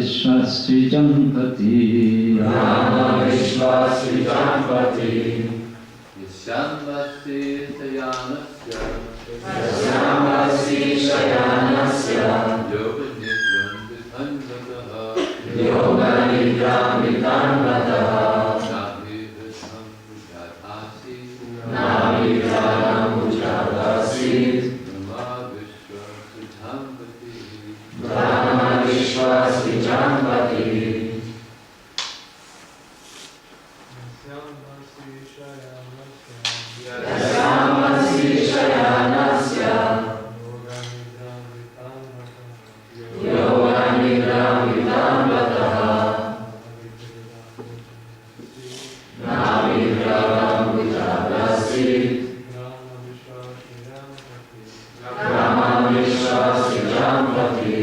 Vishwasri Jampati Brahma Vishwasri Jampati Yasyambasi Sayanasya Yasyambasi Shayanasya Yoga Nidram Vidhanvataha Yoga Nidram Vidhanvataha Navi Vidham Ujadasi Navi Vidham Ujadasi Brahma Vishwasri Jampati Brahma Vishwasri Jampati Yasyambasi Shayanasya Yoga Nidram Vidhanvataha Navi Vidham Ujadasi Brahma Vishwasri Jampati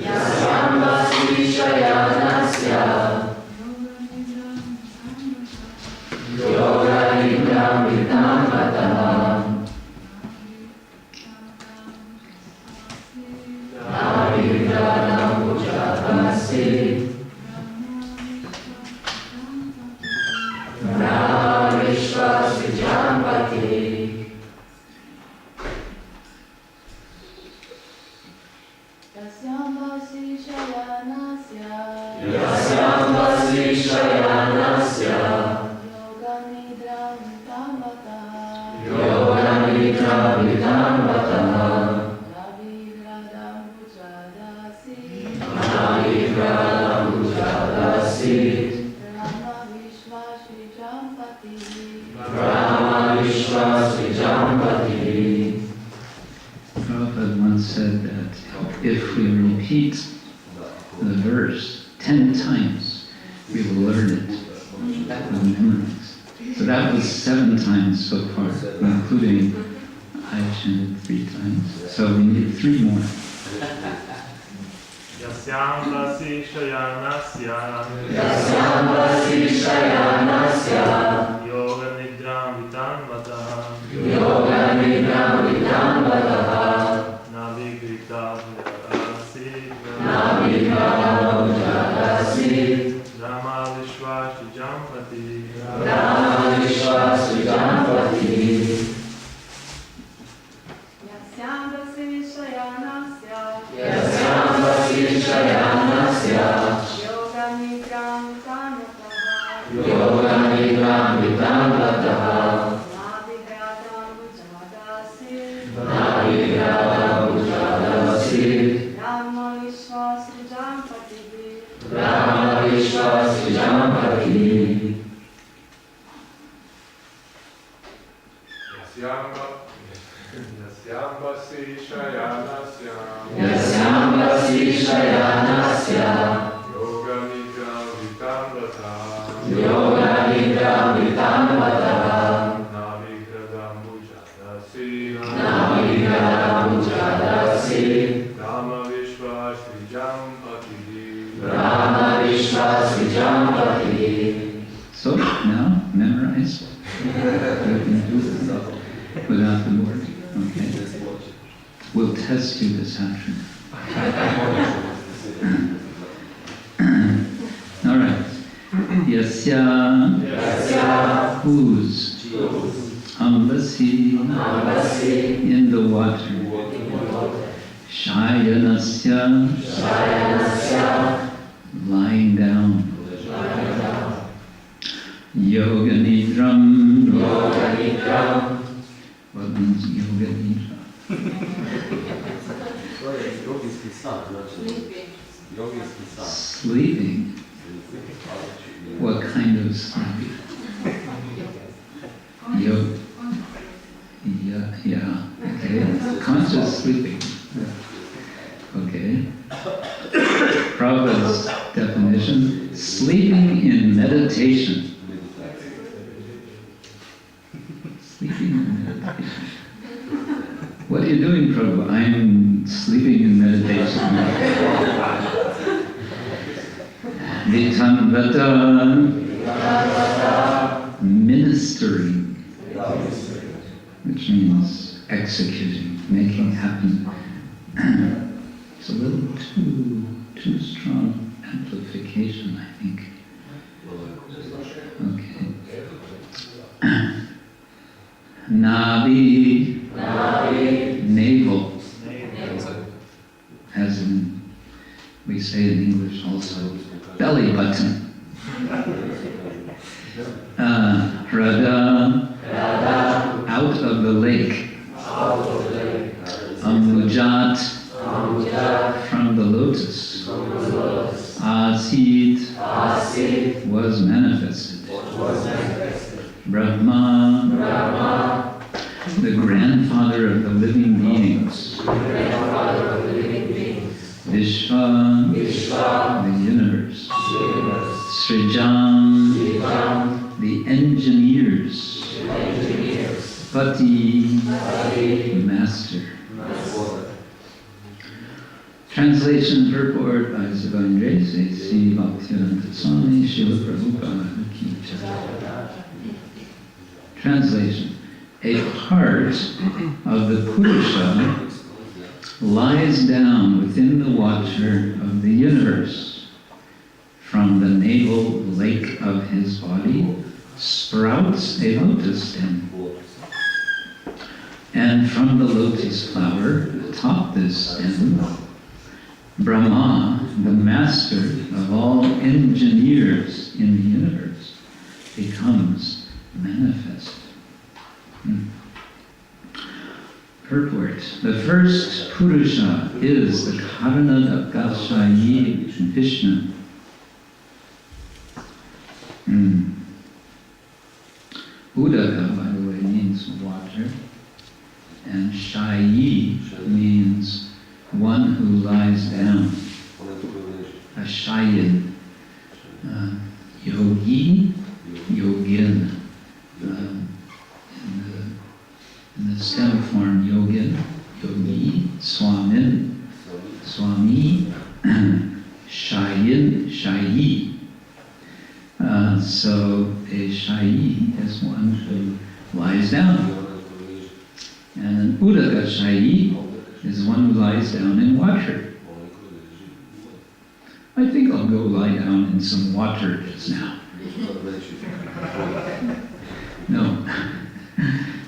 Yasyambasi Shayanasya Yoga Nidram Vidhanvataha Navi Vidham Ujadasi Brahma Vishwasri Jampati Yasyambasi Shayanasya Yasyambasi Shayanasya Yoga Nidram Vidhanvataha Yoga Nidram Vidhanvataha Navi Vidham Ujadasi Navi Vidham Ujadasi Brahma Vishwasri Jampati Brahma Vishwasri Jampati Prabhupada once said that if we repeat the verse 10 times, we will learn it and memorize. So that was 7 times so far, including I chanted 3 times. So we need 3 more. Yasyambasi Shayanasya Yasyambasi Shayanasya Yoga Nidram Vidhanvataha Yoga Nidram Vidhanvataha Navi Vidham Ujadasi Navi Vidham Ujadasi Brahma Vishwasri Jampati Brahma Vishwasri Jampati Yasyambasi Shayanasya Yasyambasi Shayanasya Yoga Nidram Vidhanvataha Yoga Nidram Vidhanvataha Navi Vidham Ujadasi Navi Vidham Ujadasi Brahma Vishwasri Jampati Brahma Vishwasri Jampati Yasyambasi Shayanasya Yasyambasi Shayanasya Yoga Nidram Vidhanvataha Yoga Nidram Vidhanvataha Navi Vidham Ujadasi Navi Vidham Ujadasi Brahma Vishwasri Jampati Brahma Vishwasri Jampati So now, memorize. You can do it without the word. Okay. We'll test you this afternoon. All right. Yasya, Yasya whose, ambasi, Ambasi in the water, shayanasya, Shayanasya lying down, yoga nidram, Yoga Nidram what means yoga nidra? Yogijski san, znači. Yogijski san. Sleeping. What kind of sleeping? Yeah, okay. Conscious sleeping. Okay. Prabhupada's definition, sleeping in meditation. Sleeping in meditation. What are you doing, Prabhu? I'm sleeping in meditation. Vitanvata, ministering. which means executing, making happen. It's a little too strong amplification, I think. Okay. Navi, navel, as in, we say in English also, belly button. Rada, out of the lake. Amujat, from the lotus. Asit, was manifested. Brahma, the grandfather of the living beings. Vishva, the universe. Srijam, the engineers. Pati, master. Translation purport by Divine Grace, A.C. Bhaktivedanta Swami, Srila Prabhupada Ki Jai. Translation. A part of the Purusha lies down within the water of the universe. From the navel lake of his body sprouts a lotus stem. And from the lotus flower atop this stem, Brahma, the master of all engineers in the universe, becomes manifest. Purport. The first Purusha is the Krsna Ksetra Vishnu. Udaka, by the way, means water, and Shayi means one who lies down. A Shayin. Yogi, Yogin. In the stem form, Yogin, Yogi, Swamin, Swami, Shayin, Shayi. So a Shayi is one who lies down. And Udaka Shayi is one who lies down in water. I think I'll go lie down in some water just now. No.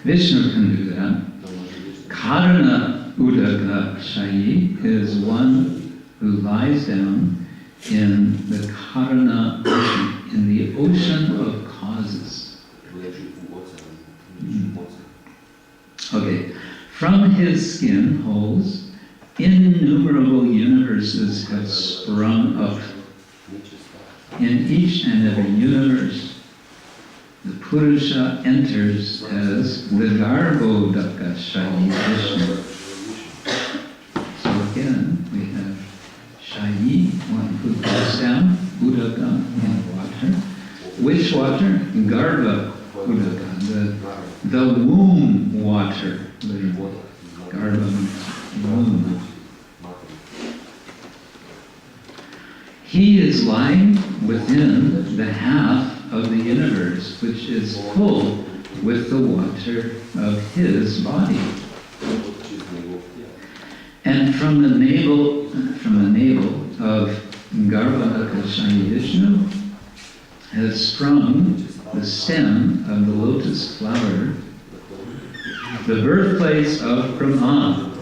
Vishnu can do that. Karna Udaka Shayi is one who lies down in the Karna ocean, in the ocean of causes. Okay. From his skin holes, innumerable universes have sprung up. In each and every universe, the Purusha enters as the Garbhodaka Shayi Vishnu. So again, we have Shayi, one who goes down, Udaka in water. Which water? Garbha Udaka, the womb water. Garbha means womb. He is lying within the half of the universe, which is full with the water of his body. And from the navel of Garbhodaka Shayi Vishnu has sprung the stem of the lotus flower, the birthplace of Brahma.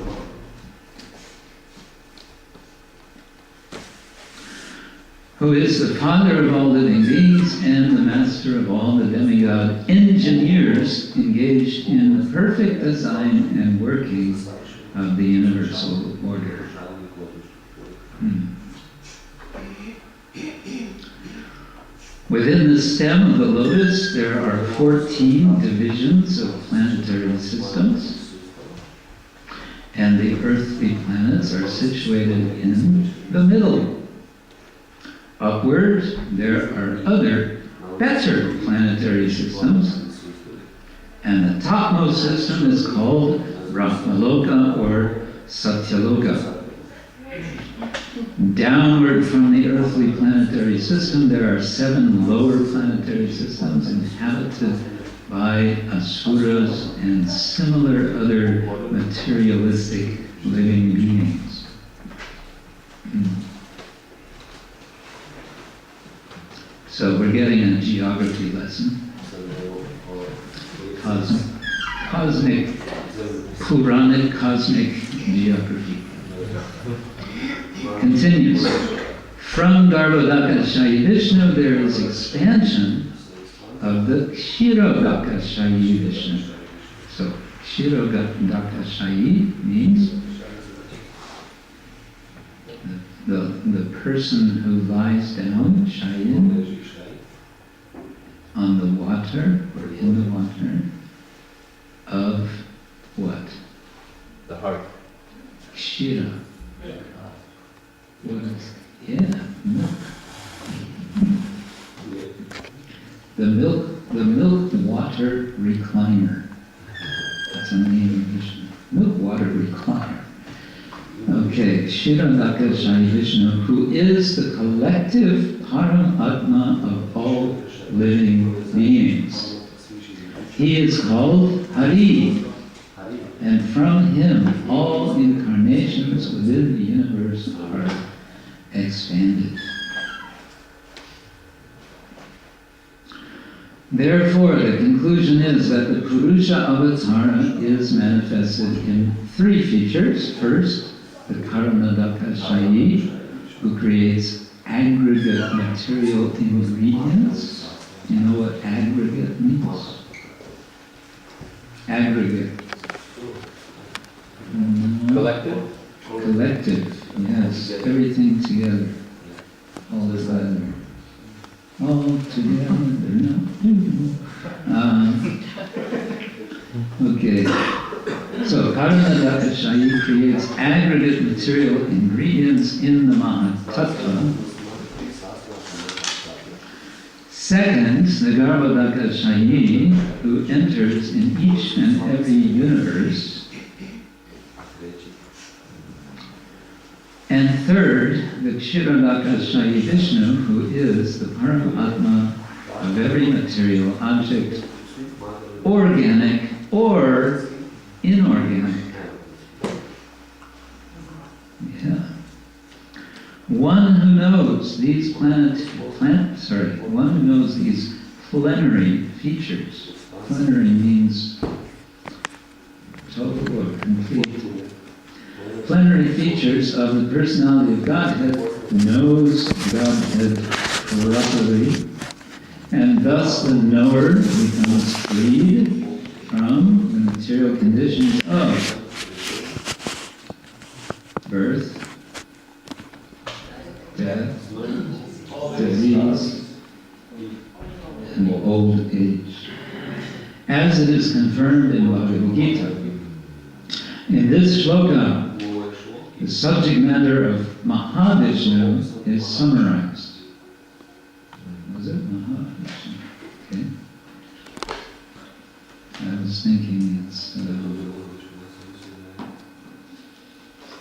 Who is the father of all living beings and the master of all the demigod engineers engaged in the perfect design and working of the universal order. Within the stem of the lotus, there are 14 divisions of planetary systems, and the earthly planets are situated in the middle. Upward, there are other, better planetary systems, and the topmost system is called Brahmaloka or Satyaloka. Downward from the earthly planetary system, there are 7 lower planetary systems inhabited by asuras and similar other materialistic living beings. So we're getting a geography lesson. Cosmic, Puranic cosmic geography. Continues. From Garbhodakashayi Vishnu, there is expansion of the Kshirodakashayi Vishnu. So, Kshirodakashayi means the person who lies down, shayin, on the water, or in the water, of what? The heart. Kshira. What is, yeah, milk. The milk water recliner. That's a name of Vishnu. Milk water recliner. Okay, Kshirodakashayi Vishnu, who is the collective Paramatma of all living beings. He is called Hari, and from him all incarnations within the universe are expanded. Therefore, the conclusion is that the Purusha Avatara is manifested in three features. First, the Krsna who creates aggregate material ingredients. You know what aggregate means? Aggregate. Collective? Collective, yes. Everything together. All together. All together. Okay. So, Krsna creates aggregate material ingredients in the Mahatattva. Second, the Garbhodakashayi, who enters in each and every universe. And third, the Kshirodakashayi Vishnu, who is the Paramatma of every material object, organic or inorganic. Yeah. One who knows these plenary features. Plenary means total or complete. Plenary features of the personality of Godhead knows Godhead properly, and thus the knower becomes freed from the material conditions of birth, death, disease, and old age, as it is confirmed in Bhagavad Gita. In this shloka, the subject matter of Mahavishnu is summarized. Was it Mahavishnu? Okay. I was thinking it's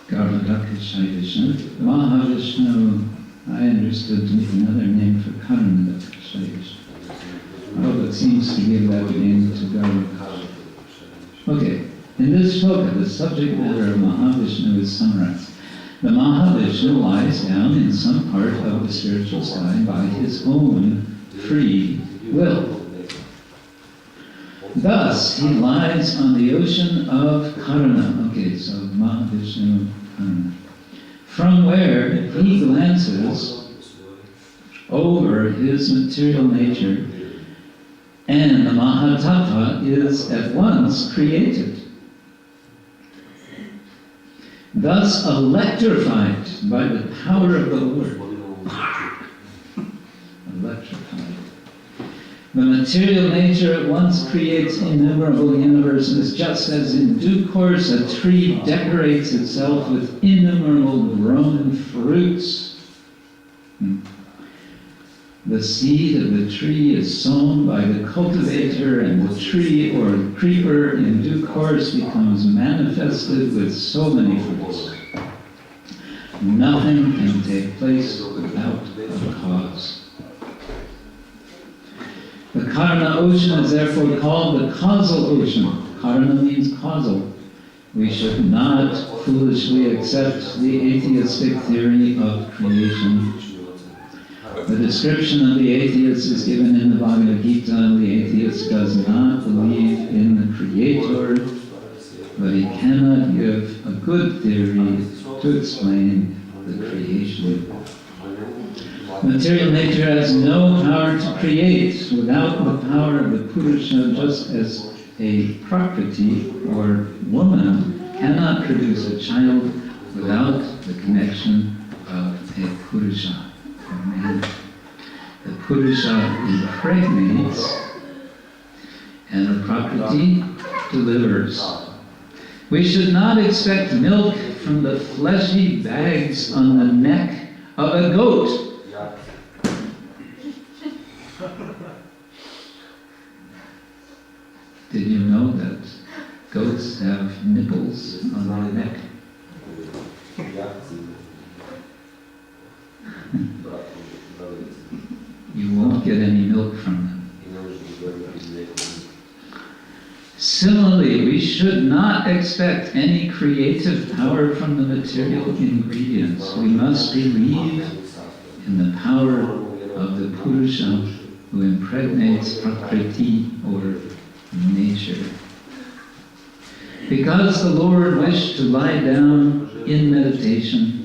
Garbhodakashayi Vishnu. Mahavishnu, I understood to be another name for Krsna Vishnu. Oh, it seems to give that name to Garbhodakashayi. Okay. In this shloka, the subject matter of Mahavishnu is summarized. The Mahavishnu lies down in some part of the spiritual sky by his own free will. Thus, he lies on the ocean of Karuna. Okay, so Mahavishnu, Karuna. From where he glances over his material nature, and the Mahatattva is at once created. Thus electrified by the power of the Lord. Electrified. The material nature at once creates innumerable universes, just as in due course a tree decorates itself with innumerable grown fruits. The seed of the tree is sown by the cultivator, and the tree or the creeper in due course becomes manifested with so many fruits. Nothing can take place without a cause. The Karna ocean is therefore called the causal ocean. Karna means causal. We should not foolishly accept the atheistic theory of creation. The description of the atheist is given in the Bhagavad Gita, and the atheist does not believe in the Creator, but he cannot give a good theory to explain the creation. Material nature has no power to create without the power of the Purusha, just as a Prakriti or woman cannot produce a child without the connection of a Purusha or man. The Purusha impregnates and the Prakriti delivers. We should not expect milk from the fleshy bags on the neck of a goat. Did you know that goats have nipples on their neck? You won't get any milk from them. Similarly, we should not expect any creative power from the material ingredients. We must believe in the power of the Purusha who impregnates Prakriti or nature. Because the Lord wished to lie down in meditation,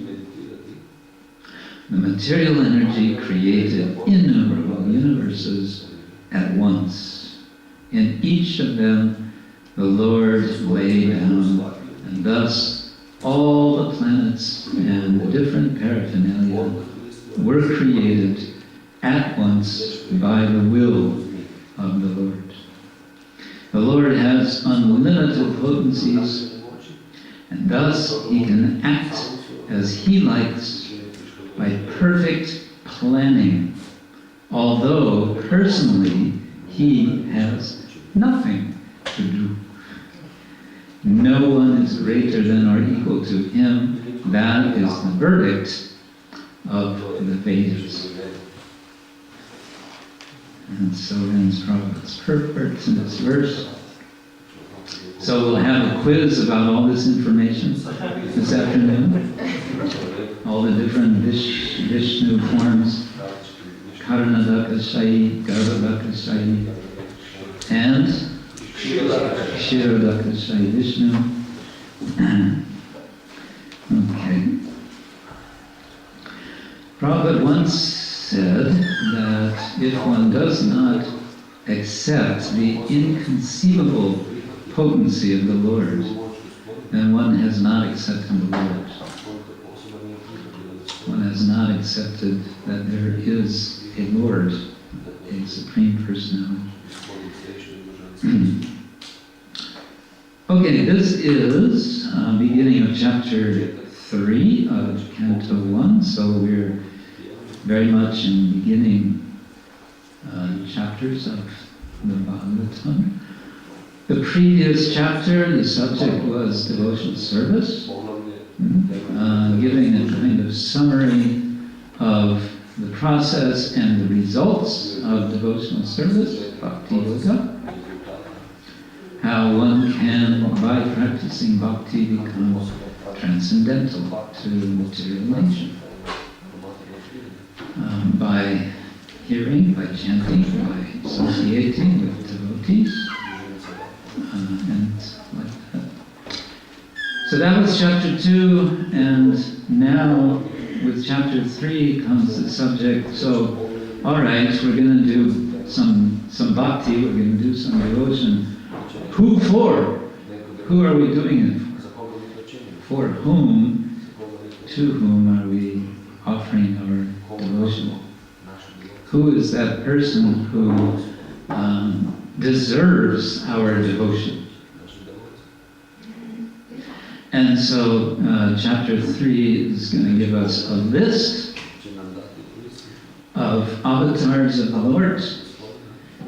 the material energy created innumerable universes at once. In each of them, the Lord lay down, and thus all the planets and the different paraphernalia were created at once by the will of the Lord. The Lord has unlimited potencies, and thus he can act as he likes by perfect planning, although personally he has nothing to do. No one is greater than or equal to him. That is the verdict of the Vedas. And so ends Prabhupada's purport in this verse. So we'll have a quiz about all this information this afternoon. All the different Vishnu forms, Karnadakashayi, Garbhadakashayi, and Kshirodakashayi Vishnu. Okay. Prabhupada once said that if one does not accept the inconceivable potency of the Lord, then one has not accepted the Lord. One has not accepted that there is a Lord, a Supreme Personality. Okay, this is beginning of chapter 3 of Canto 1, so we're very much in beginning chapters of the Bhagavatam. The previous chapter, the subject was devotional service, giving a kind of summary of the process and the results of devotional service, Bhakti Yoga. How one can, by practicing Bhakti, become transcendental to material nature. By hearing, by chanting, by associating with devotees, and like that. So that was chapter 2, and now with chapter 3 comes the subject. So, all right, we're going to do some bhakti, we're going to do some devotion. Who for? Who are we doing it for? For whom? To whom are we offering our devotion? Who is that person who deserves our devotion? And so chapter 3 is going to give us a list of avatars of the Lord.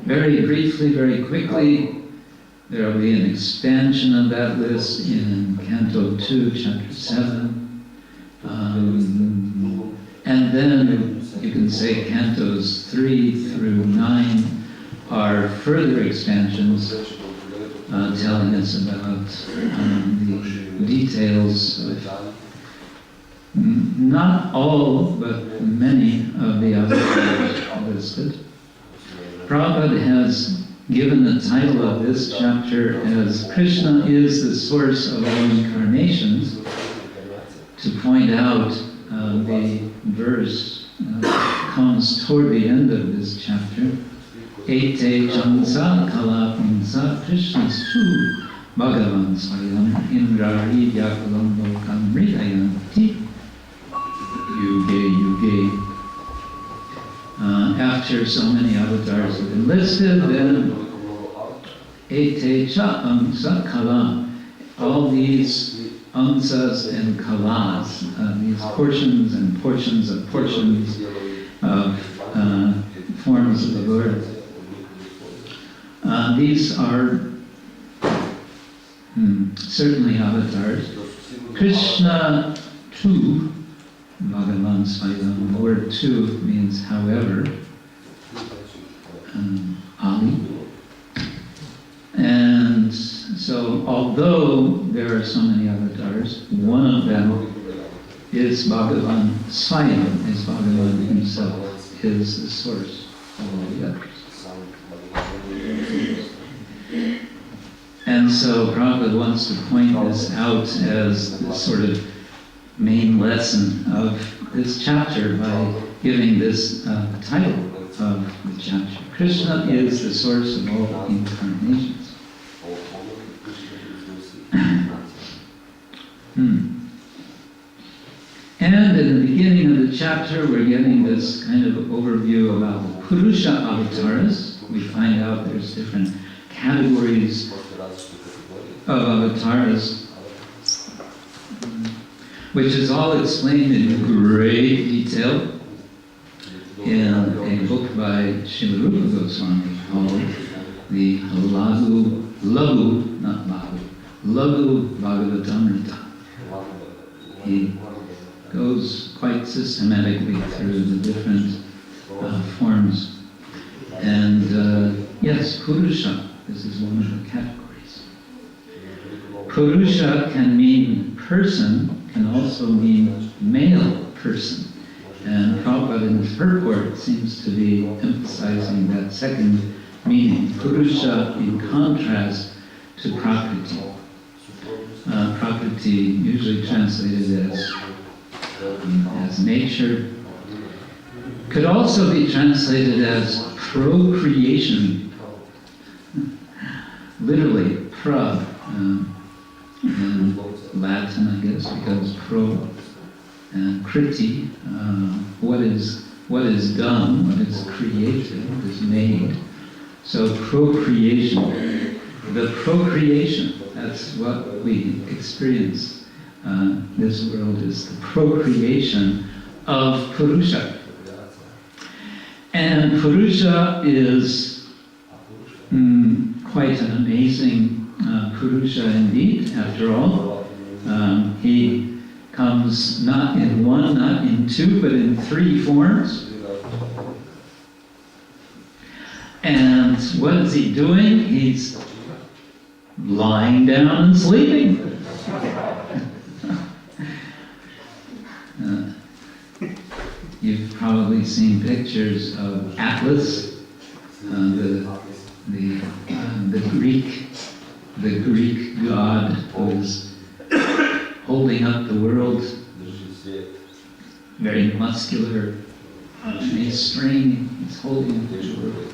Very briefly, very quickly, there will be an expansion of that list in Canto 2, chapter 7. And then you can say Cantos 3 through 9 are further expansions telling us about the details of not all, but many of the avatars listed. Prabhupada has given the title of this chapter as Krishna is the source of all incarnations to point out the verse comes toward the end of this chapter. Ete chansa kala punsa Krishnastu Bhagavan Swayam Indrari Yakalam Lokam Ridayanti Yuge Yuge. After so many avatars have been listed, then Ete cha amsa kala, all these amsas and kalas, these portions and portions of forms of the Lord. These are certainly avatars. Krishna tu Bhagavan Swayam. The word tu means however, Ali. And so although there are so many avatars, one of them is Bhagavan Swayam, is Bhagavan himself, is the source of all the others. And so Prabhupada wants to point this out as the sort of main lesson of this chapter by giving this title of the chapter. Krishna is the source of all incarnations. And in the beginning of the chapter, we're getting this kind of overview about the Purusha avatars. We find out there's different categories of avatars, which is all explained in great detail in a book by Srila Rupa Goswami called the Laghu Bhagavatamrita. He goes quite systematically through the different forms. And yes, Purusha, this is one of the categories. Purusha can mean person, can also mean male person. And Prabhupada in his purport seems to be emphasizing that second meaning, Purusha in contrast to Prakriti. Prakriti, usually translated as nature, could also be translated as procreation. Literally, pra, in Latin, I guess, because pro and kriti, what is done, what is created, is made. So procreation, the procreation, that's what we experience. This world is the procreation of Purusha. And Purusha is quite an amazing Purusha indeed, after all. He comes not in one, not in two, but in three forms. And what is he doing? He's lying down and sleeping. You've probably seen pictures of Atlas, the Greek god who is holding up the world, very muscular, he's straining, he's holding up the world.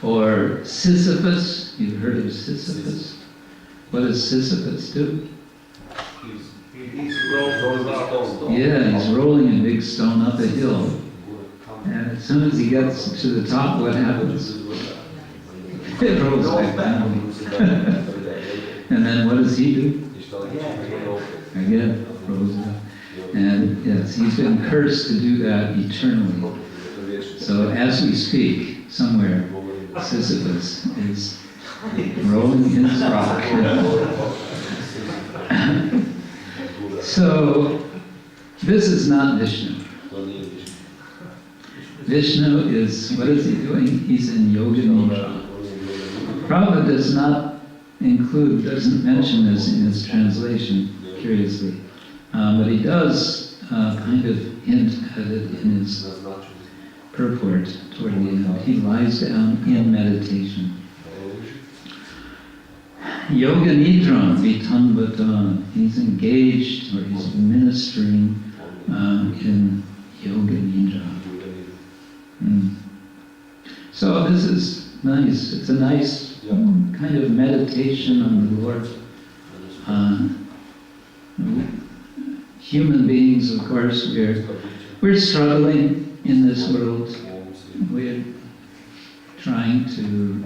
Or Sisyphus, you've heard of Sisyphus? What does Sisyphus do? Yeah, he's rolling a big stone up a hill. And as soon as he gets to the top, what happens? It rolls back down. And then what does he do? Again, rolls up. And yes, he's been cursed to do that eternally. So as we speak, somewhere, Sisyphus is rolling his rock. So, this is not Vishnu. Vishnu is, what is he doing? He's in Yoga Nidra. Prabhupada does not include, doesn't mention this in his translation, curiously. But he does kind of hint at it in his purport toward the end. He lies down in meditation. Yoga Nidra Vitanvata. He's engaged or he's ministering in Yoga Nidra. So this is nice. It's a nice kind of meditation on the Lord. Human beings, of course, we're struggling in this world. We're trying to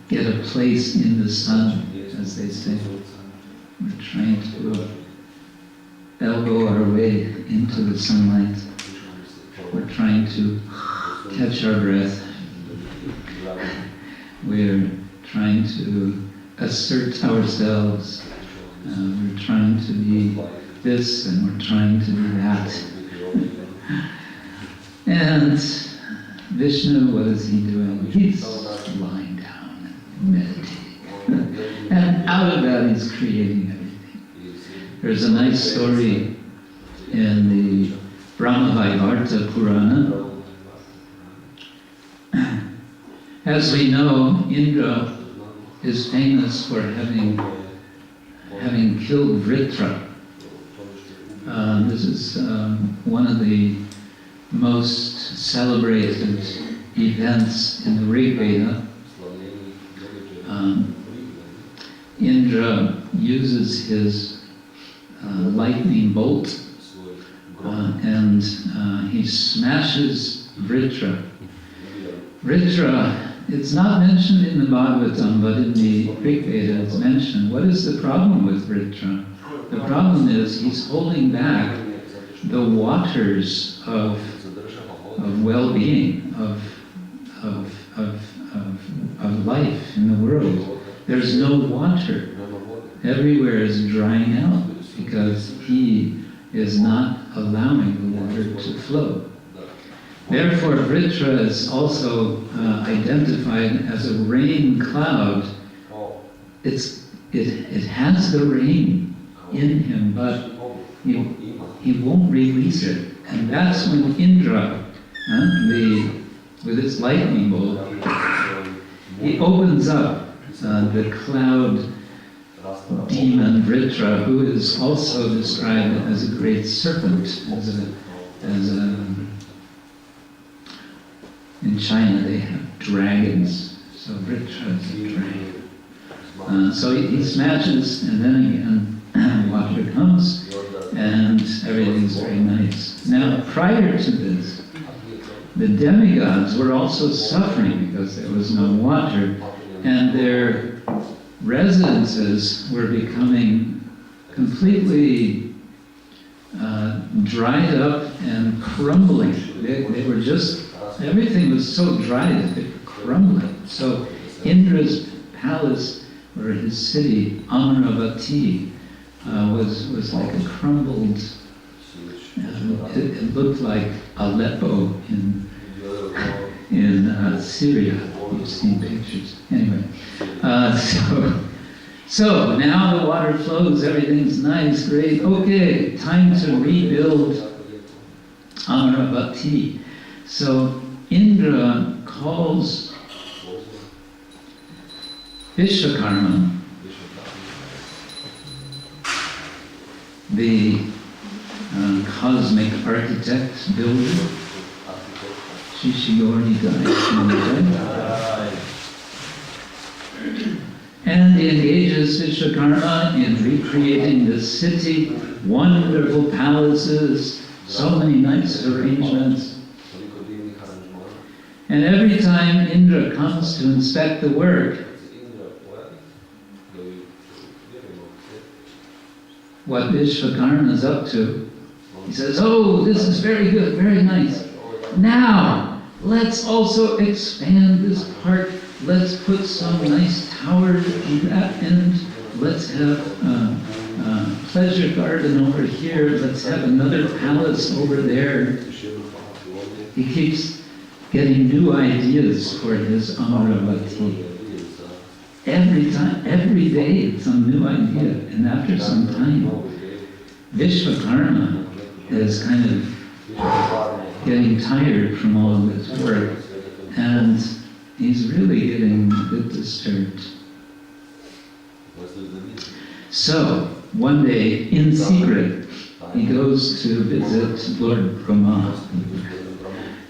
get a place in the sun, as they say. We're trying to elbow our way into the sunlight. We're trying to catch our breath. We're trying to assert ourselves. We're trying to be this and we're trying to be that. And Vishnu, what is he doing? He's lying down and meditating. And out of that he's creating everything. There's a nice story in the Brahma-Vaivarta Purana. As we know, Indra is famous for having killed Vritra. This is one of the most celebrated events in the Rig Veda. Indra uses his lightning bolt and he smashes Vritra. Vritra, it's not mentioned in the Bhagavatam, but in the Rig Veda it's mentioned. What is the problem with Vritra? The problem is he's holding back the waters of well-being, of life in the world. There's no water. Everywhere is drying out because he is not allowing the water to flow. Therefore, Vritra is also identified as a rain cloud. It has the rain in him, but he won't release it. And that's when Indra, with its lightning bolt, he opens up the cloud demon Vritra, who is also described as a great serpent, in China they have dragons, so Vritra is a dragon. So he smashes, and then again water comes, and everything's very nice. Now, prior to this, the demigods were also suffering because there was no water, and their residences were becoming completely dried up and crumbling. They were just, everything was so dry that they were crumbling. So Indra's palace, or his city, Amaravati, was like a crumbled, it looked like Aleppo in Syria. You've seen pictures. Anyway, so now the water flows, everything's nice, great. Okay, time to rebuild Amaravati. So Indra calls Vishwakarma, the cosmic architect, builder. And he engages Vishwakarma in recreating the city, wonderful palaces, so many nice arrangements. And every time Indra comes to inspect the work, what Vishwakarma is up to, he says, oh, this is very good, very nice. Now, let's also expand this part. Let's put some nice towers on that end. Let's have a pleasure garden over here. Let's have another palace over there. He he keeps getting new ideas for his Amaravati. Every time, every day, it's some new idea. And after some time, Vishwakarma is kind of getting tired from all of his work, and he's really getting a bit disturbed. So, one day, in secret, he goes to visit Lord Brahma.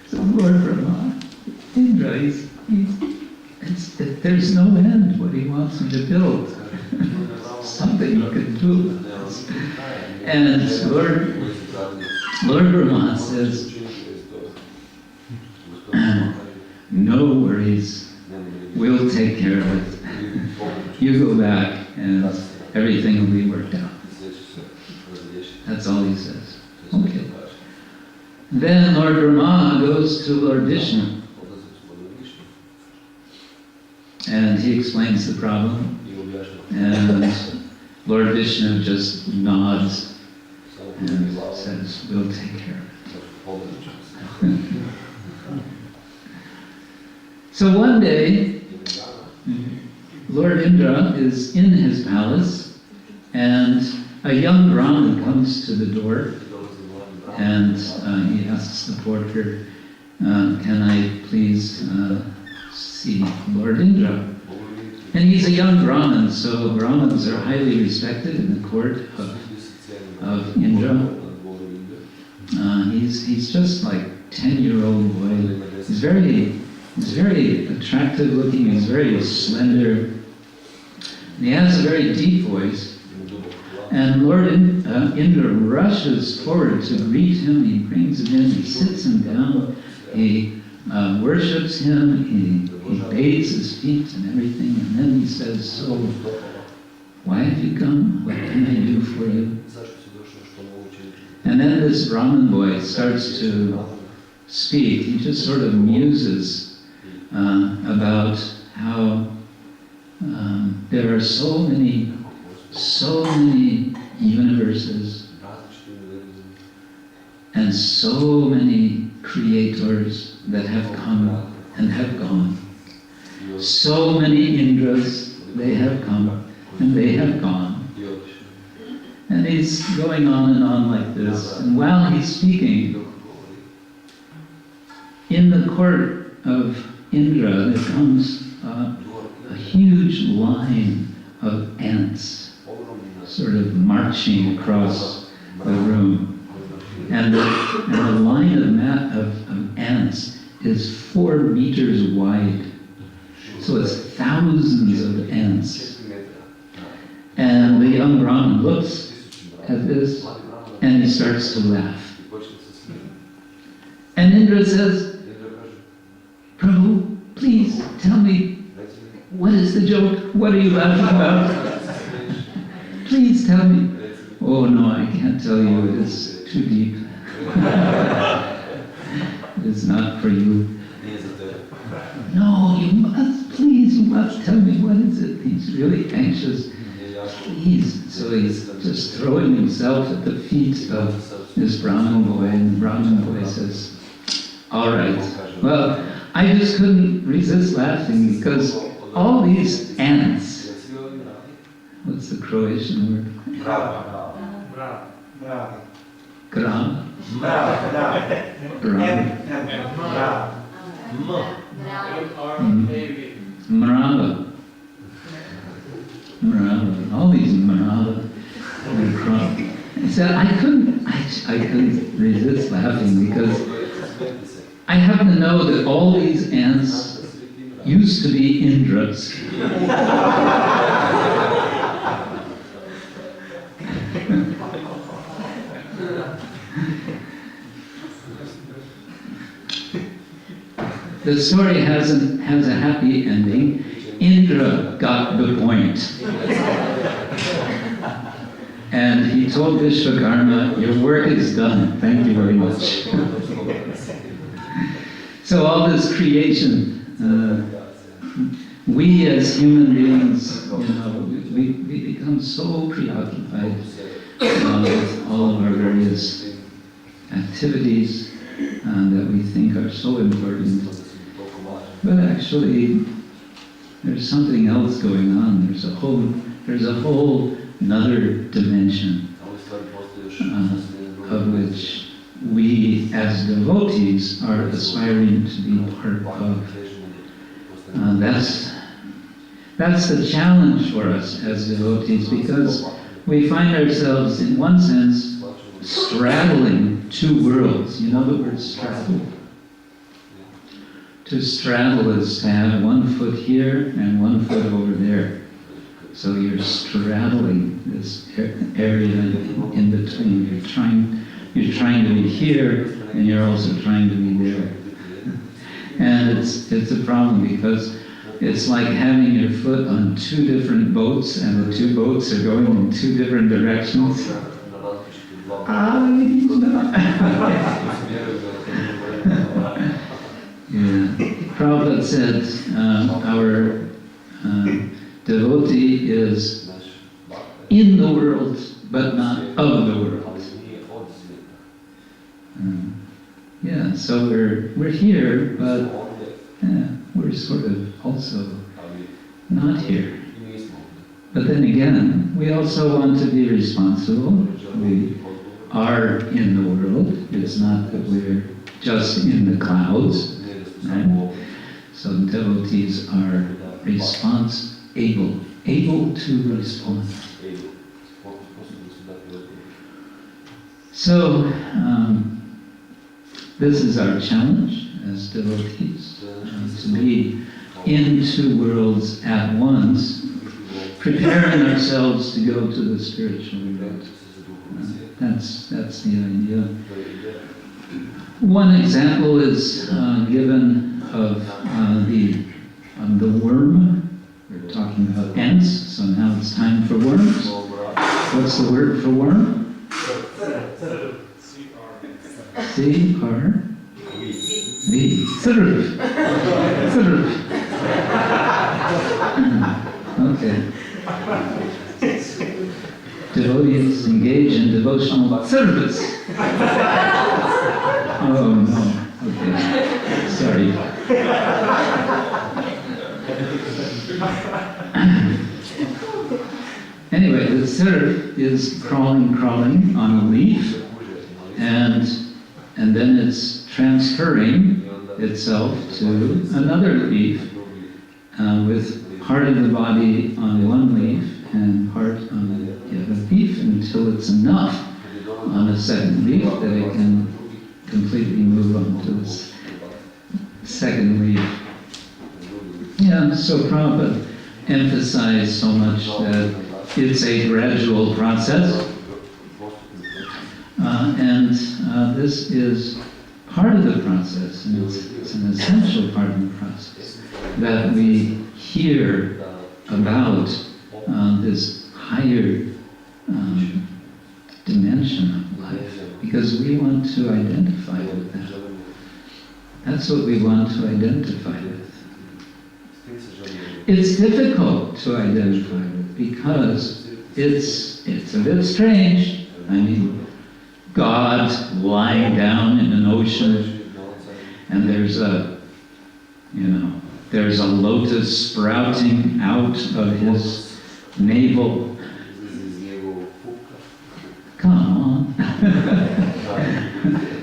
So Lord Brahma, Indra, there's no end what he wants him to build. Something he could do. And Lord Brahma says, no worries, we'll take care of it. You go back and everything will be worked out. That's all he says. Okay. Then Lord Brahma goes to Lord Vishnu. And he explains the problem. And Lord Vishnu just nods and says, we'll take care of it. So one day, Lord Indra is in his palace, and a young Brahmin comes to the door, and he asks the porter, can I please see Lord Indra? And he's a young Brahmin, so Brahmins are highly respected in the court of Indra. He's just like 10-year-old boy. He's very attractive looking, he's very slender. And he has a very deep voice. And Lord Indra rushes forward to greet him. He brings him in, he sits him down, he worships him, he bathes his feet and everything, and then he says, so, why have you come? What can I do for you? And then this Brahmin boy starts to speak. He just sort of muses about how there are so many universes and so many creators that have come and have gone. So many Indras, they have come and they have gone. And he's going on and on like this. And while he's speaking, in the court of Indra, there comes a huge line of ants, sort of marching across the room. And the line of ants is 4 meters wide. So it's thousands of ants. And the young Brahmin looks at this and he starts to laugh. And Indra says, Prabhu, please tell me, what is the joke? What are you laughing about? Please tell me. Oh no, I can't tell you, it is too deep. It is not for you. No, you must, please, you must tell me, what is it? He's really anxious. Please. So he's just throwing himself at the feet of this Brahmin boy, and the Brahmin boy says, all right, well, I just couldn't resist laughing because all these ants, what's the Croatian word? Gram? Marava. All these Marava. I said I couldn't resist laughing because I happen to know that all these ants used to be Indras. The story has a happy ending. Indra got the point. And he told Vishwakarma, your work is done. Thank you very much. So all this creation, we as human beings, we become so preoccupied with all of our various activities that we think are so important. But actually, there's something else going on. There's a whole another dimension of which we as devotees are aspiring to be part of. That's the challenge for us as devotees, because we find ourselves, in one sense, straddling two worlds. You know the word straddle? To straddle is to have one foot here and one foot over there. So you're straddling this area in between. You're trying to be here, and you're also trying to be there. And it's a problem, because it's like having your foot on two different boats, and the two boats are going in two different directions. Yeah. Prabhupada said our devotee is in the world, but not of the world. Yeah, so we're here, but we're sort of also not here. But then again, we also want to be responsible. We are in the world. It's not that we're just in the clouds. Right? So devotees are able to respond. So this is our challenge as devotees, to be in two worlds at once, preparing ourselves to go to the spiritual world. That's the idea. One example is given of the worm. We're talking about ants, so now it's time for worms. What's the word for worm? C-R-V. Saruf. Okay. Devotees engage in devotional service. Oh no. Okay. Sorry. Anyway, the surf is crawling on a leaf, and then it's transferring itself to another leaf with part of the body on one leaf and part on the other leaf, until it's enough on a second leaf that it can completely move on to this second leaf. Yeah, so Prabhupada emphasized so much that it's a gradual process, and this is part of the process, and it's an essential part of the process, that we hear about this higher dimension of life, because we want to identify with that. That's what we want to identify with. It's difficult to identify with, because it's a bit strange. I mean, God lying down in an ocean, and there's a lotus sprouting out of his navel. Come on.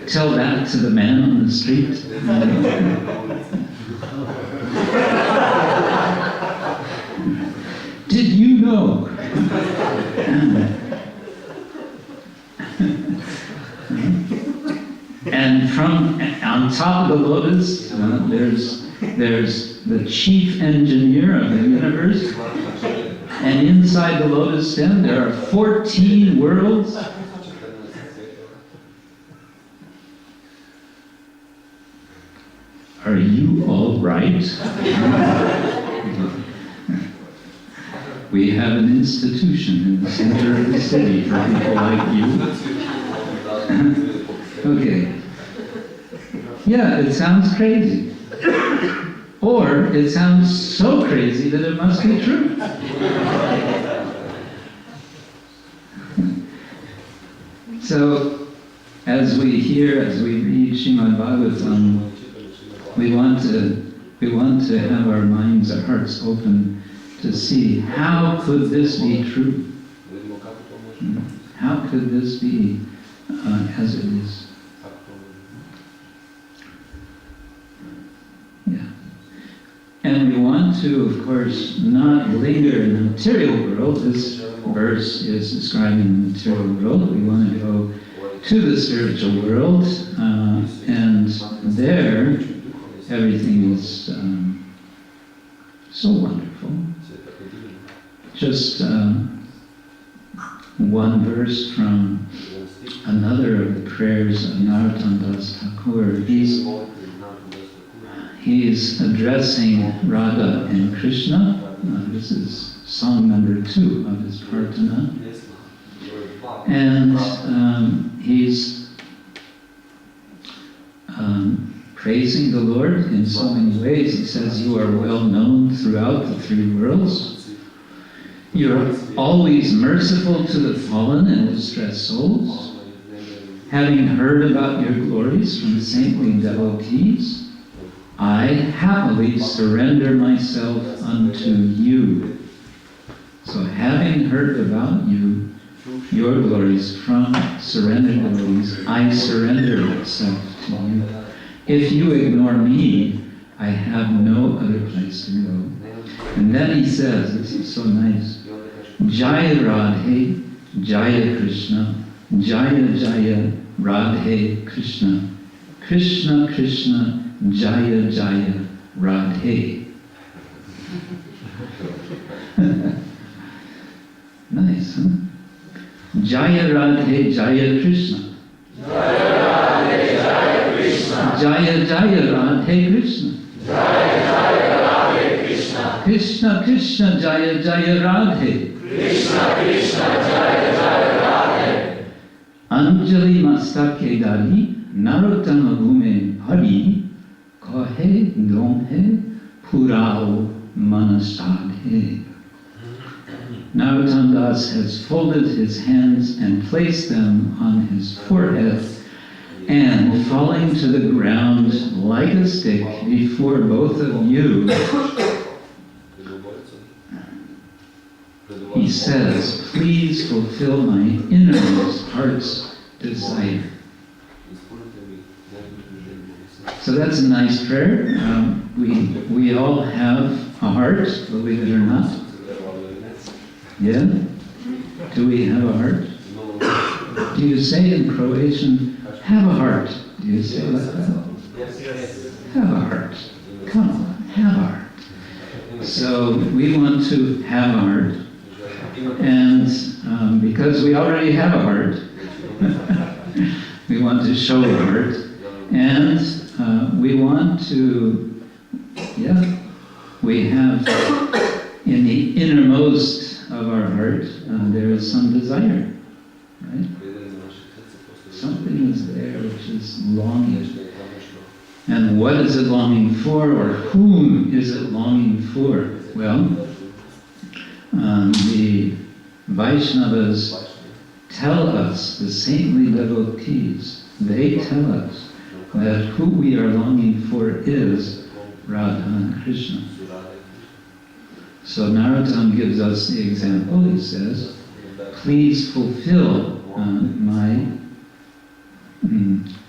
Tell that to the man on the street. Did you know? And on top of the lotus, there's the chief engineer of the universe, and inside the lotus stem there are 14 worlds. Are you all right? We have an institution in the center of the city for people like you. Okay. Yeah, it sounds crazy. Or it sounds so crazy that it must be true. So, as we hear, as we read Srimad Bhagavatam, we want to have our minds, our hearts open to see how could this be true? How could this be as it is? Yeah. And we want to, of course, not linger in the material world. This verse is describing the material world. We want to go to the spiritual world, and there everything is so wonderful. Just one verse from another of the prayers of Narottam Das Thakur. He's addressing Radha and Krishna. This is song number 2 of his Prarthana. And he's praising the Lord in so many ways. He says, "You are well known throughout the 3 worlds. You are always merciful to the fallen and distressed souls. Having heard about your glories from saintly devotees, I happily surrender myself unto you." So having heard about you, your glories from surrendered devotees, I surrender myself to you. If you ignore me, I have no other place to go. And then he says, this is so nice, Jaya Radhe, Jaya Krishna, Jaya Jaya Radhe Krishna, Krishna Krishna, Jaya Jaya Radhe. Nice, huh? Jaya Radhe, Jaya Krishna. Jaya Radhe, Jaya Krishna. Jaya Jaya Radhe Krishna. Jaya Jaya Radhe Krishna. Krishna Krishna, Jaya Jaya Radhe. Krishna Krishna, Jaya Jaya Radhe. Anjali Mastake Dari, Narottama Bhume Hari, Kohe Domhe Purao Manasadhe. Narottam Das has folded his hands and placed them on his forehead, and falling to the ground like a stick before both of you, he says, "Please fulfill my innermost heart's desire." So that's a nice prayer. We all have a heart, believe it or not. Yeah? Do we have a heart? Do you say in Croatian, have a heart? Do you say like that? Yes. Have a heart. Come on, have a heart. So we want to have a heart. And because we already have a heart, we want to show a heart. And we want to, we have in the innermost of our heart, there is some desire, right? Something is there which is longing. And what is it longing for, or whom is it longing for? Well, the Vaishnavas tell us, the saintly devotees, they tell us that who we are longing for is Radha and Krishna. So Narottam gives us the example. He says, "Please fulfill my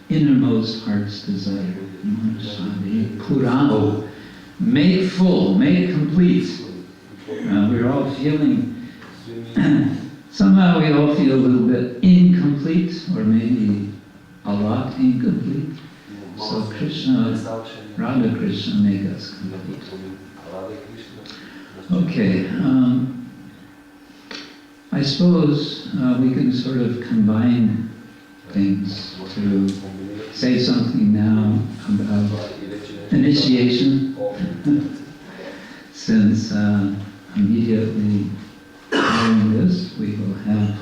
innermost heart's desire." Purao, make full, make complete. We're all feeling, somehow we all feel a little bit incomplete, or maybe a lot incomplete. So Krishna, Radha Krishna, make us complete. Okay, I suppose we can sort of combine things to say something now about initiation, since immediately following this we will have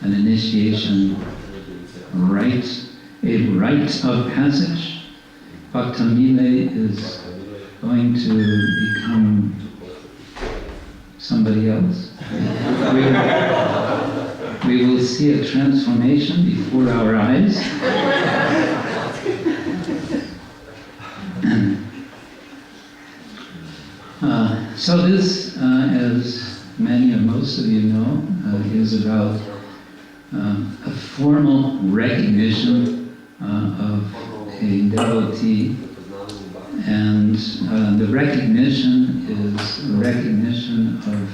an initiation rite, a rite of passage. Bhaktamile is going to become somebody else. we will see a transformation before our eyes. So this, as many or most of you know, is about a formal recognition of a devotee, and the recognition is a recognition of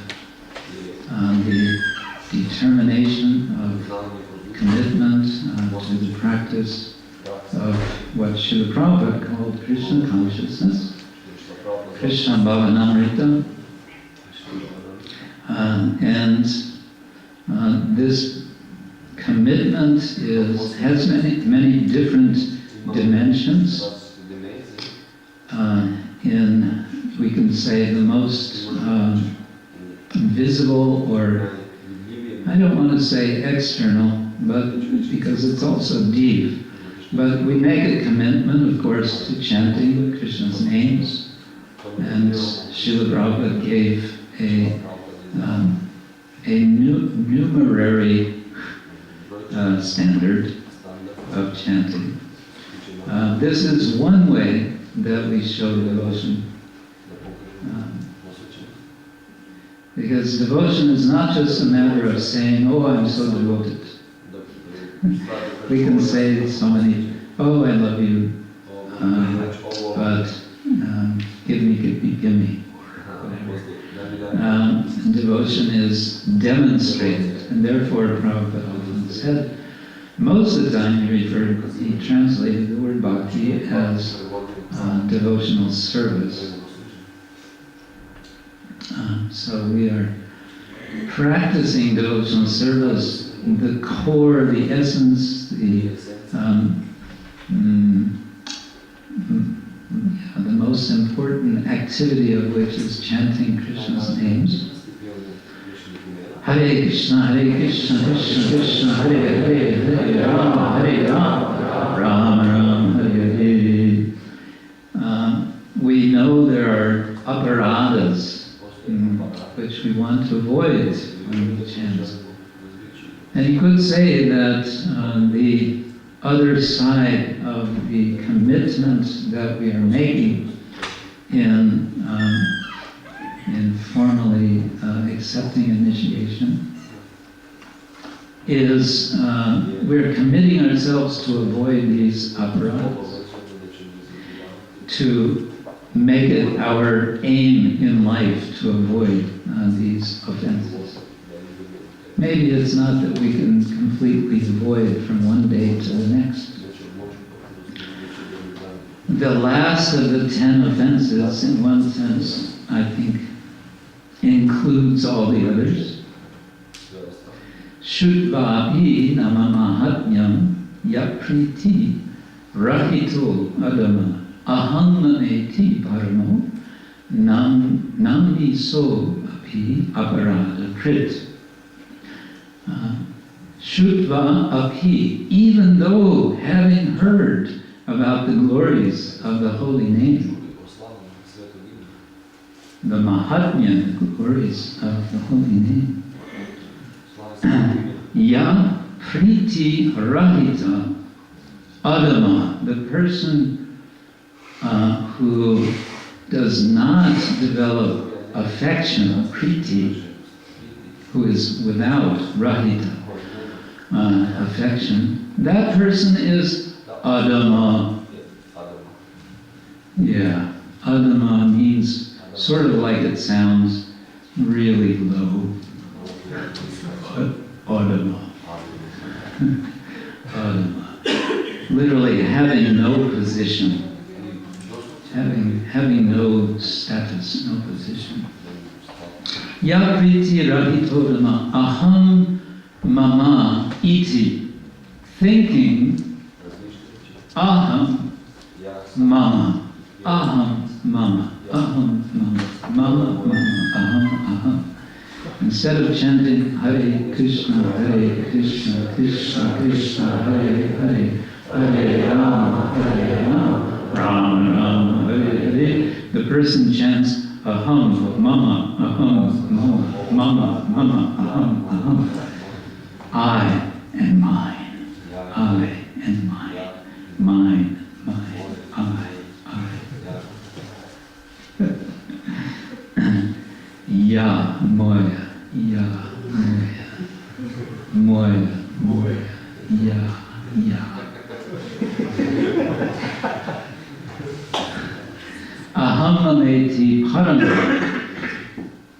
the determination of commitment to the practice of what Srila Prabhupada called Krishna consciousness, Krishna Bhavanamrita, and this commitment has many different dimensions. We can say the most visible, or I don't want to say external, but because it's also deep. But we make a commitment, of course, to chanting Krishna's names, and Srila Prabhupada gave a numerary standard of chanting. This is one way that we show devotion. Because devotion is not just a matter of saying, oh, I'm so devoted. We can say so many, oh, I love you, but give me, or whatever. Devotion is demonstrated, and therefore Prabhupada often said, most of the time he translated the word bhakti as devotional service. So we are practicing devotional service, the core, the essence, the most important activity of which is chanting Krishna's names. Hare Krishna, Krishna Krishna, Hare Hare, Hare Rama, Hare Rama, Rama Rama, Hare Hare. We know there are aparadas which we want to avoid when we chant. And you could say that the other side of the commitment that we are making in formally accepting initiation is we're committing ourselves to avoid these aparadas, to make it our aim in life to avoid these offenses. Maybe it's not that we can completely avoid from one day to the next. The last of the 10 offenses, in one sense, I think, includes all the others. Shudvapi namamahatnyam yapriti rahito adama ahanmaneti paramo namni so api aparada krit. Shudva api, even though having heard about the glories of the holy name, the Mahatmya, the glories of the holy name, ya priti rahita adama, the person who does not develop affection, priti, who is without rahita, affection, that person is adama. Yeah, adama means sort of like it sounds, really low. Adama. Adama. Literally having no position, having no status, no position. Ya priti rahitodama aham mama iti, thinking aham mama, aham mama, aham mama, mama, mama, aham. Instead of chanting Hare Krishna, Krishna Krishna, Hare Hare, Hare Rama, Rama Rama, Hare Hare, the person chants aham mama, aham mama, mama, mama, aham. I and mine, I and mine, mine, I. Ya, moya, moya, ya. Ahamameti parama,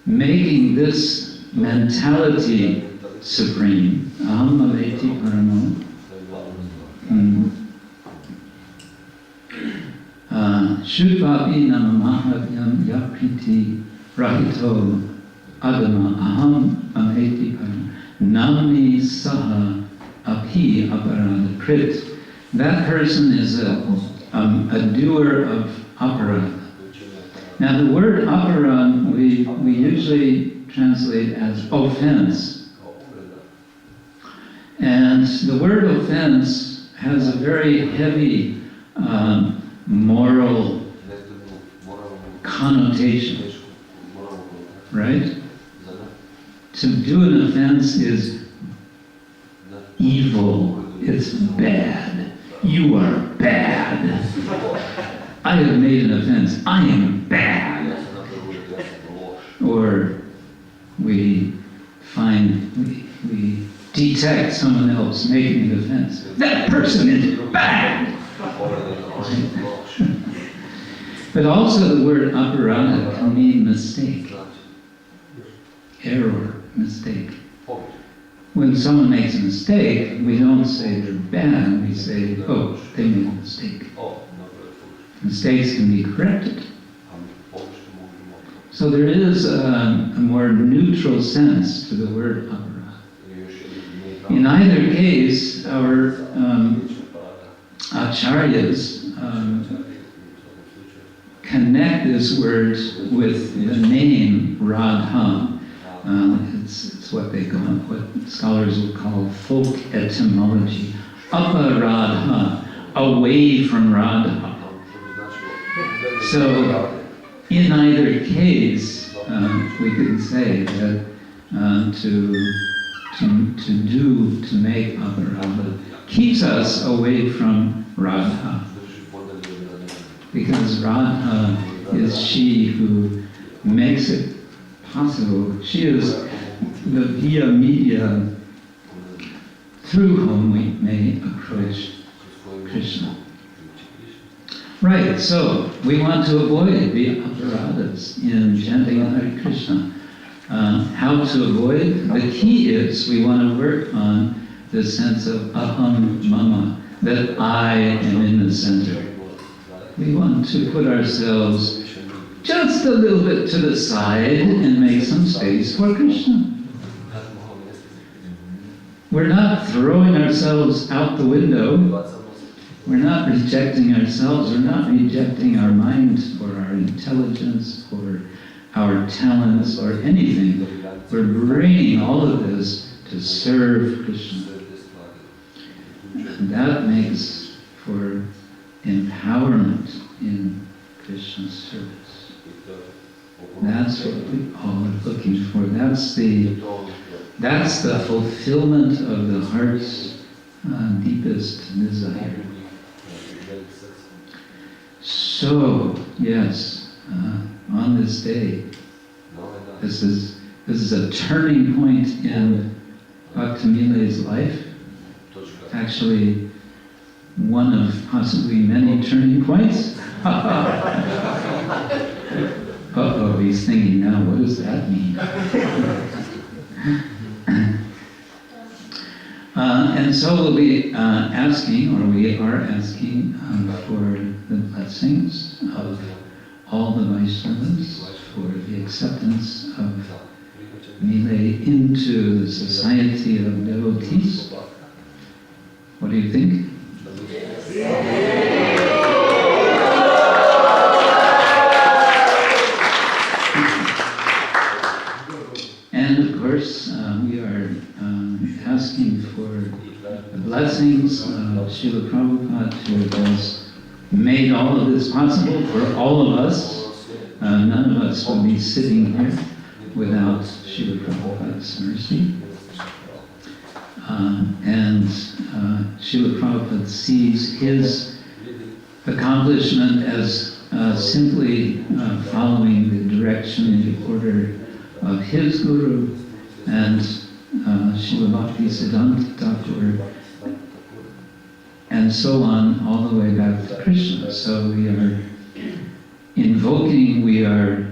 making this mentality supreme. Ahamameti parama. Shudvapi namamahavyam yapriti rahito adama aham ameti param nami saha api aparada krit. That person is a doer of aparada. Now the word aparada we usually translate as offense. And the word offense has a very heavy moral connotation, right? To do an offense is evil, it's bad. You are bad. I have made an offense, I am bad. Or we detect someone else making an offense. That person is bad. But also the word aparada can mean mistake, error, mistake. When someone makes a mistake, we don't say they're bad, we say, oh, they made a mistake. Mistakes can be corrected. So there is a more neutral sense to the word aparada. In either case, our acharyas connect this word with the name Radha. It's what scholars would call folk etymology. Aparadha, away from Radha. So, in either case, we can say that to make aparadha keeps us away from Radha. Because Radha is she who makes it possible. She is the via media through whom we may approach Krishna. Right, so we want to avoid the aparadhas in chanting Hare Krishna. How to avoid? The key is we want to work on the sense of aham mama, that I am in the center. We want to put ourselves just a little bit to the side and make some space for Krishna. We're not throwing ourselves out the window. We're not rejecting ourselves. We're not rejecting our mind or our intelligence or our talents or anything. We're bringing all of this to serve Krishna. And that makes for empowerment in Krishna's service. That's what we all are looking for. That's the fulfillment of the heart's deepest desire. So, yes, on this day, this is a turning point in Bhaktamile's life. Actually, one of possibly many turning points. Uh-oh, he's thinking now, what does that mean? And so we'll be asking, or we are asking, for the blessings of all the Vaishnavas, for the acceptance of Mile into the society of devotees. What do you think? And of course, we are asking for the blessings of Srila Prabhupada, who has made all of this possible for all of us. None of us would be sitting here without Srila Prabhupada's mercy. And Srila Prabhupada sees his accomplishment as simply following the direction and the order of his guru, and Srila Bhakti Siddhanta Thakur, and so on, all the way back to Krishna. So we are invoking, we are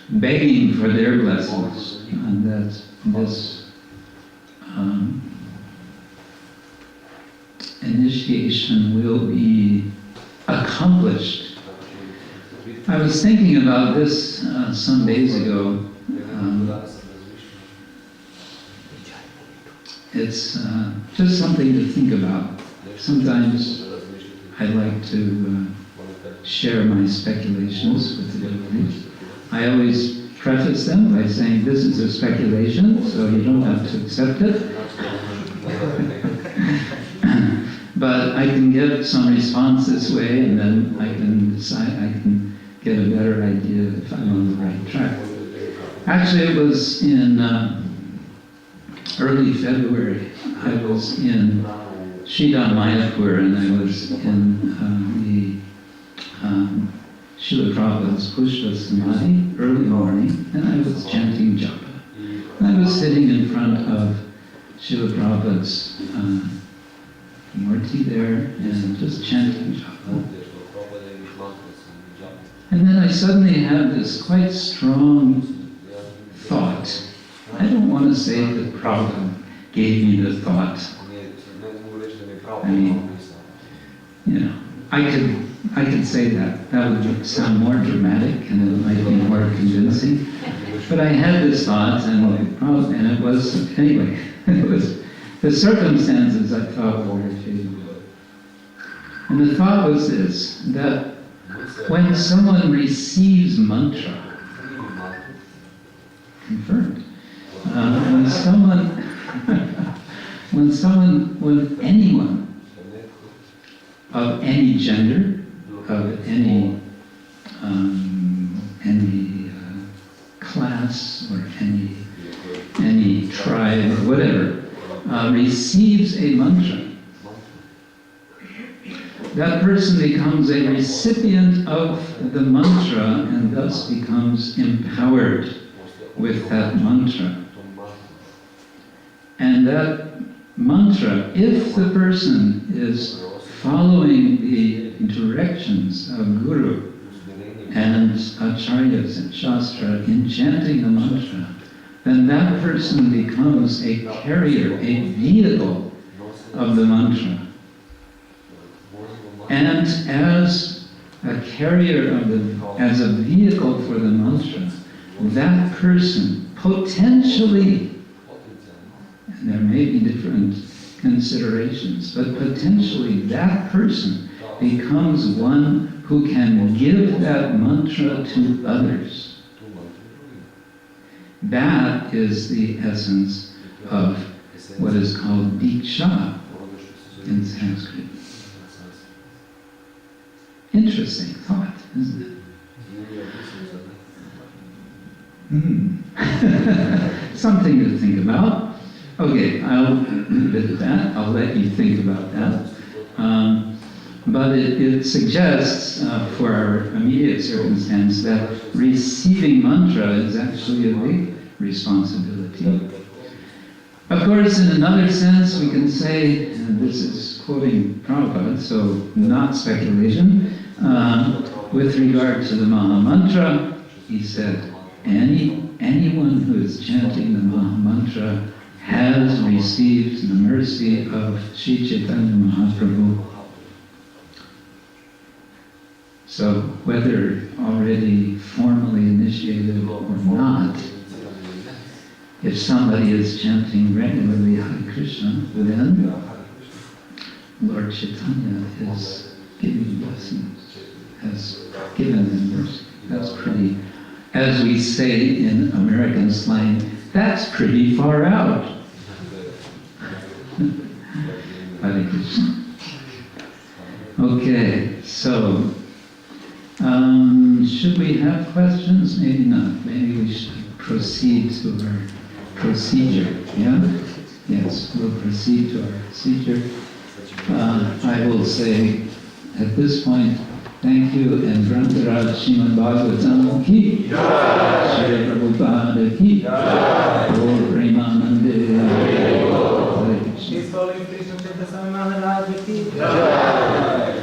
begging for their blessings, and that this initiation will be accomplished. I was thinking about this some days ago. It's just something to think about. Sometimes I like to share my speculations with the devotees. I always preface them by saying this is a speculation, so you don't have to accept it. But I can get some response this way, and then I can decide, I can get a better idea if I'm on the right track. Actually, it was in early February. I was in Sridhar Mayapur, and I was in the Srila Prabhupada's Pushpa Samadhi early morning, and I was chanting japa. And I was sitting in front of Srila Prabhupada's Murti there and just chanting japa. And then I suddenly had this quite strong thought. I don't want to say that Prabhupada gave me the thought. I mean, you know, I could say that. That would sound more dramatic and it might be more convincing. But I had this thought, and it was, anyway, it was, the circumstances I thought were favorable. And the thought was this, that when someone receives mantra, confirmed, when anyone of any gender, of any class or any tribe or whatever, receives a mantra, that person becomes a recipient of the mantra and thus becomes empowered with that mantra. And that mantra, if the person is following the directions of Guru and Acharyas and Shastra in chanting the mantra, then that person becomes a carrier, a vehicle of the mantra. And as a carrier as a vehicle for the mantra, that person potentially, and there may be different considerations, but potentially that person becomes one who can give that mantra to others. That is the essence of what is called Diksha in Sanskrit. Interesting thought, isn't it? Something to think about. Okay, I'll leave it at that. I'll let you think about that. But it suggests, for our immediate circumstance, that receiving mantra is actually a big responsibility. Of course, in another sense, we can say, and this is quoting Prabhupada, so not speculation, with regard to the Maha Mantra, he said, anyone who is chanting the Maha Mantra has received the mercy of Sri Chaitanya Mahaprabhu. So whether already formally initiated or not, if somebody is chanting regularly Hare Krishna, then Lord Chaitanya is giving blessings, has given them mercy. That's pretty, as we say in American slang, that's pretty far out. Hare Krishna. Okay, so should we have questions? Maybe not. Maybe we should proceed to our procedure. Yeah? Yeah. afterwards we'll proceed to our procedure. I will say at this point, thank you, and Grantaraj Srimad Bhagavatam ki, Shri Prabhupada ki, Gaur Premanande. His Holy Krsna Ksetra Swami Maharaj ki.